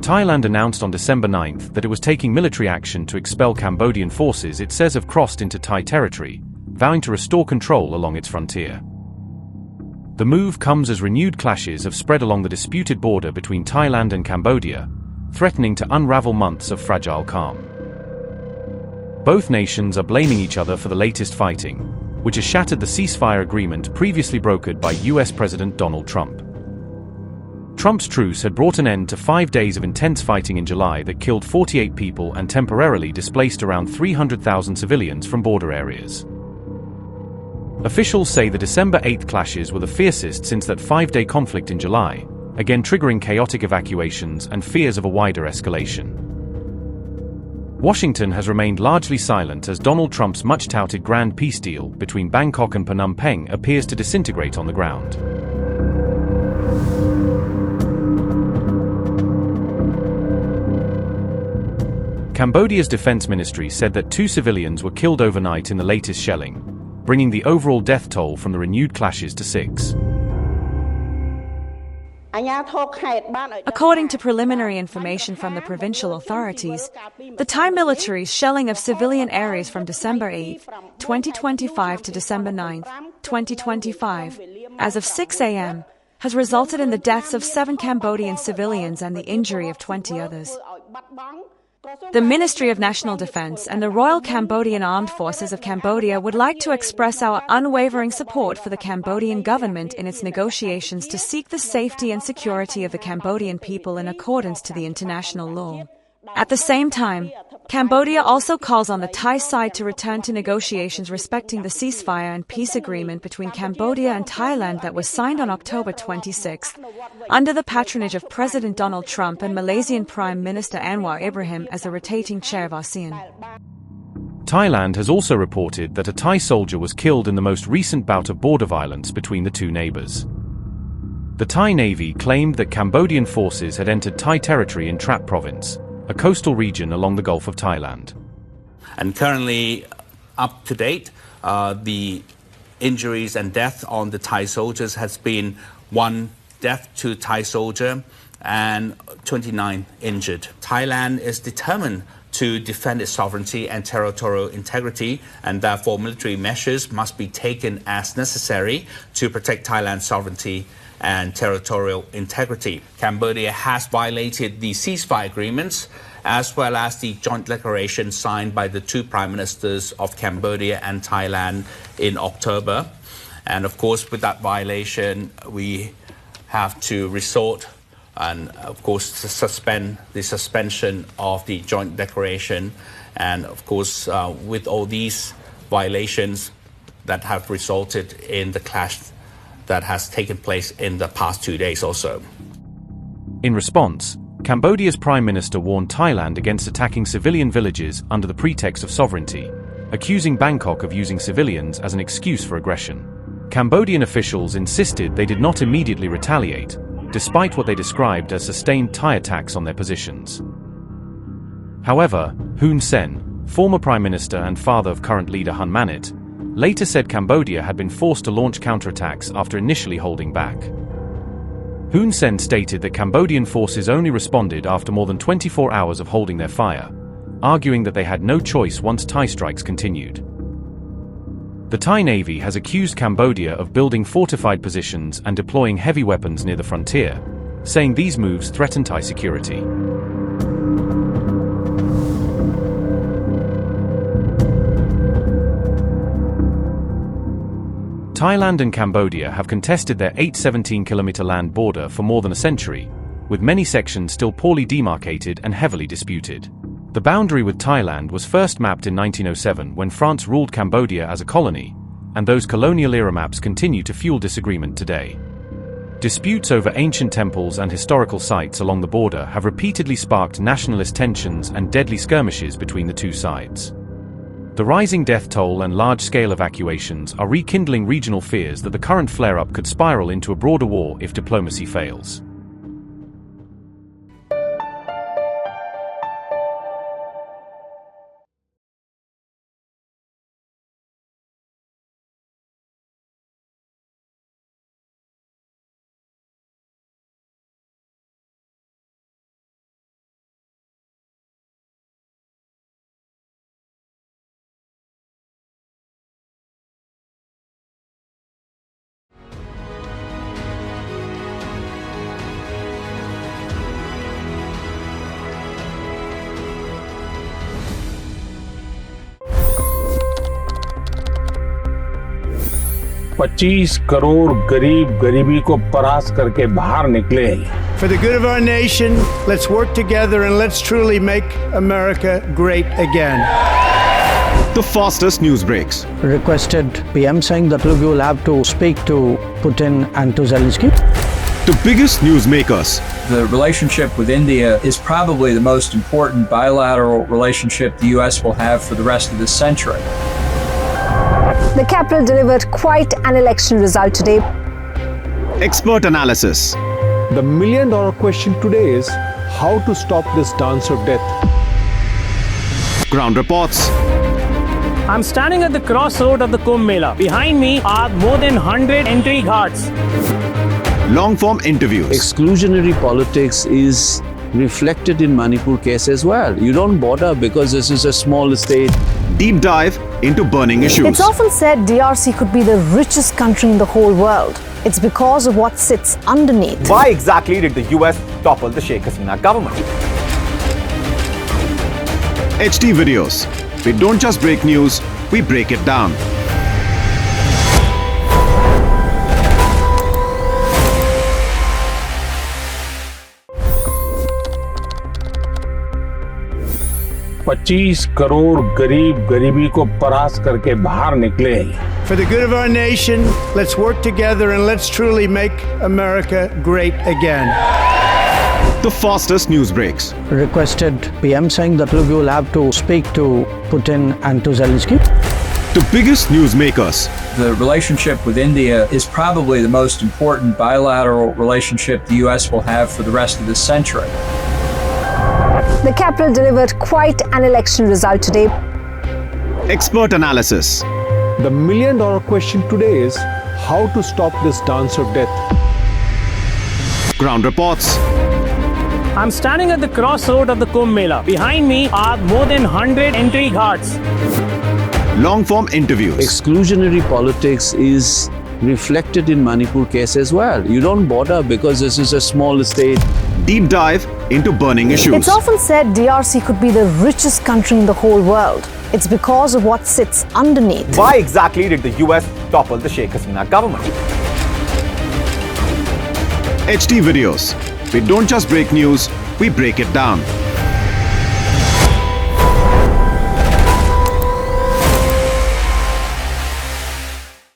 Thailand announced on December 9 that it was taking military action to expel Cambodian forces it says have crossed into Thai territory, vowing to restore control along its frontier. The move comes as renewed clashes have spread along the disputed border between Thailand and Cambodia, threatening to unravel months of fragile calm. Both nations are blaming each other for the latest fighting, which has shattered the ceasefire agreement previously brokered by US President Donald Trump. Trump's truce had brought an end to 5 days of intense fighting in July that killed 48 people and temporarily displaced around 300,000 civilians from border areas. Officials say the December 8 clashes were the fiercest since that 5-day conflict in July, again triggering chaotic evacuations and fears of a wider escalation. Washington has remained largely silent as Donald Trump's much-touted grand peace deal between Bangkok and Phnom Penh appears to disintegrate on the ground. Cambodia's defense ministry said that 2 civilians were killed overnight in the latest shelling, bringing the overall death toll from the renewed clashes to 6. According to preliminary information from the provincial authorities, the Thai military's shelling of civilian areas from December 8, 2025 to December 9, 2025, as of 6 a.m., has resulted in the deaths of 7 Cambodian civilians and the injury of 20 others. The Ministry of National Defense and the Royal Cambodian Armed Forces of Cambodia would like to express our unwavering support for the Cambodian government in its negotiations to seek the safety and security of the Cambodian people in accordance to the international law. At the same time, Cambodia also calls on the Thai side to return to negotiations respecting the ceasefire and peace agreement between Cambodia and Thailand that was signed on October 26, under the patronage of President Donald Trump and Malaysian Prime Minister Anwar Ibrahim as the rotating chair of ASEAN. Thailand has also reported that a Thai soldier was killed in the most recent bout of border violence between the two neighbors. The Thai Navy claimed that Cambodian forces had entered Thai territory in Trat Province, a coastal region along the Gulf of Thailand. And currently, up to date, the injuries and death on the Thai soldiers has been 1 death to Thai soldier and 29 injured. Thailand is determined to defend its sovereignty and territorial integrity, and therefore military measures must be taken as necessary to protect Thailand's sovereignty and territorial integrity. Cambodia has violated the ceasefire agreements as well as the joint declaration signed by the 2 prime ministers of Cambodia and Thailand in October. And of course, with that violation, we have to resort and of course to suspend the suspension of the joint declaration. And of course, with all these violations that have resulted in the clash that has taken place in the past 2 days also. In response, Cambodia's Prime Minister warned Thailand against attacking civilian villages under the pretext of sovereignty, accusing Bangkok of using civilians as an excuse for aggression. Cambodian officials insisted they did not immediately retaliate, despite what they described as sustained Thai attacks on their positions. However, Hun Sen, former Prime Minister and father of current leader Hun Manet, later said Cambodia had been forced to launch counterattacks after initially holding back. Hun Sen stated that Cambodian forces only responded after more than 24 hours of holding their fire, arguing that they had no choice once Thai strikes continued. The Thai Navy has accused Cambodia of building fortified positions and deploying heavy weapons near the frontier, saying these moves threaten Thai security. Thailand and Cambodia have contested their 817-kilometer land border for more than a century, with many sections still poorly demarcated and heavily disputed. The boundary with Thailand was first mapped in 1907 when France ruled Cambodia as a colony, and those colonial-era maps continue to fuel disagreement today. Disputes over ancient temples and historical sites along the border have repeatedly sparked nationalist tensions and deadly skirmishes between the two sides. The rising death toll and large-scale evacuations are rekindling regional fears that the current flare-up could spiral into a broader war if diplomacy fails. 25 crore गरीब गरीबी को परास्त करके बाहर निकले। For the good of our nation, let's work together and let's truly make America great again. The fastest news breaks. Requested PM saying that look, you will have to speak to Putin and to Zelensky. The biggest newsmakers. The relationship with India is probably the most important bilateral relationship the US will have for the rest of this century. The capital delivered quite an election result today. Expert analysis. The million-dollar question today is how to stop this dance of death. Ground reports. I'm standing at the crossroad of the Kumbh Mela. Behind me are more than 100 entry ghats. Long-form interviews. Exclusionary politics is reflected in Manipur case as well. You don't bother because this is a small state. Deep dive into burning issues. It's often said DRC could be the richest country in the whole world. It's because of what sits underneath. Why exactly did the US topple the Sheikh Hasina government? HD videos. We don't just break news, we break it down. पच्चीस करोड़ गरीब गरीबी को परास्त करके बाहर निकले। For the good of our nation, let's work together and let's truly make America great again. The fastest news breaks. Requested PM saying that look, you will have to speak to Putin and to Zelensky. The biggest newsmakers. The relationship with India is probably the most important bilateral relationship the US will have for the rest of this century. The capital delivered quite an election result today. Expert analysis. The million-dollar question today is how to stop this dance of death. Ground reports. I'm standing at the crossroad of the Kumbh Mela. Behind me are more than 100 entry ghats. Long-form interviews. Exclusionary politics is reflected in Manipur case as well. You don't bother because this is a small state. Deep dive into burning issues. It's often said DRC could be the richest country in the whole world. It's because of what sits underneath. Why exactly did the US topple the Sheikh Hasina government? HD videos. We don't just break news, we break it down.